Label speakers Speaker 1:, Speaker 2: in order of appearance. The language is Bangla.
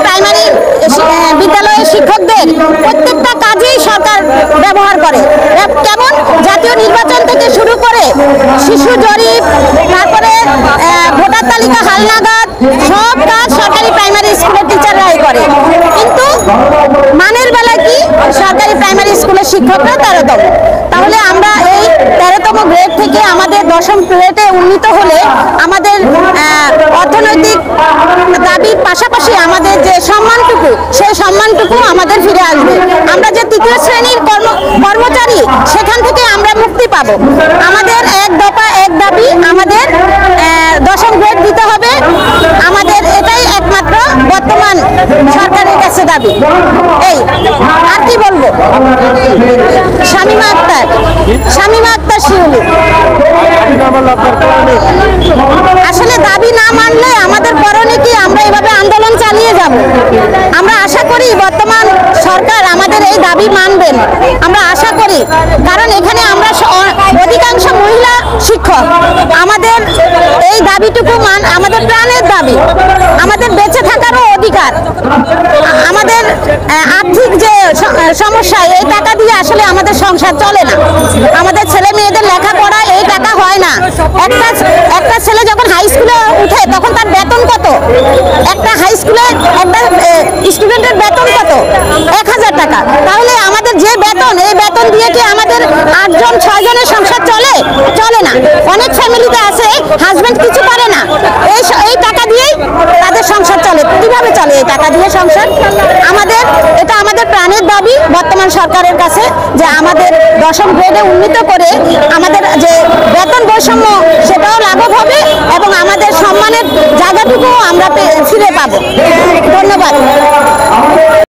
Speaker 1: প্রাইমারি বিদ্যালয়ের শিক্ষকদের প্রত্যেকটা কাজেই সরকার ব্যবহার করে। কেমন? জাতীয় নির্বাচন থেকে শুরু করে শিশু জরিপ, তারপরে ভোটার তালিকা হালনাগাদ সব কাজ সরকারি প্রাইমারি স্কুলের টিচাররাই করে। কিন্তু মানের বেলায় কি সরকারি প্রাইমারি স্কুলের শিক্ষকরা 13তম। তাহলে আমরা এই 13তম গ্রেড থেকে আমাদের 10ম গ্রেডে উন্নীত হলে আমাদের অর্থনৈতিক দাবির পাশাপাশি আমাদের যে সম্মানটুকু, সেই সম্মানটুকু আমাদের ফিরে আসবে। আমরা যে 3য় শ্রেণীর কর্মচারী, সেখান থেকে আমরা মুক্তি পাবো। আমাদের এক দফা এক দাবি, আমাদের 10ম গ্রেড দিতে হবে। আমাদের এটাই একমাত্র বর্তমান সরকারের কাছে দাবি। এই আর কি বলবো? শামীমা আক্তার শিউলি। আসলে দাবি না মানলে আমাদের করণীয় কি? আমরা এভাবে আন্দোলন চালিয়ে যাব। আমরা আশা করি বর্তমান সরকার আমাদের এই দাবি মানবেন, আমরা আশা করি। কারণ এখানে আমরা অধিকাংশ মহিলা শিক্ষক। আমাদের এই দাবিটুকু আমাদের প্রাণের দাবি, আমাদের বেঁচে থাকারও অধিকার। আমাদের আর্থিক যে সমস্যা, এই টাকা দিয়ে আসলে আমাদের সংসার চলে না। আমাদের ছেলে মেয়েদের লেখাপড়া এই টাকা হয় না। একটা ছেলে যখন হাই স্কুলে উঠে তখন তার বেতন কত? একটা হাই স্কুলে একটা স্টুডেন্টের বেতন কত? 1000 টাকা। তাহলে আমাদের যে বেতন, এই বেতন দিয়ে কি আমাদের 8 জন 6 জনের সংসার চলে না। অনেক ফ্যামিলিতে আছে হাজবেন্ড কিছু পারে না, এই টাকা দিয়েই তাদের সংসার চলে। কিভাবে চলে এই টাকা দিয়ে সংসার? এটা আমাদের প্রাণের দাবি বর্তমান সরকারের কাছে, যে আমাদের 10ম গ্রেডে উন্নীত করে আমাদের যে বেতন বৈষম্য সেটাও লাঘব হবে এবং আমাদের সম্মানের জায়গাটুকু আমরা ফিরে পাবো। ধন্যবাদ।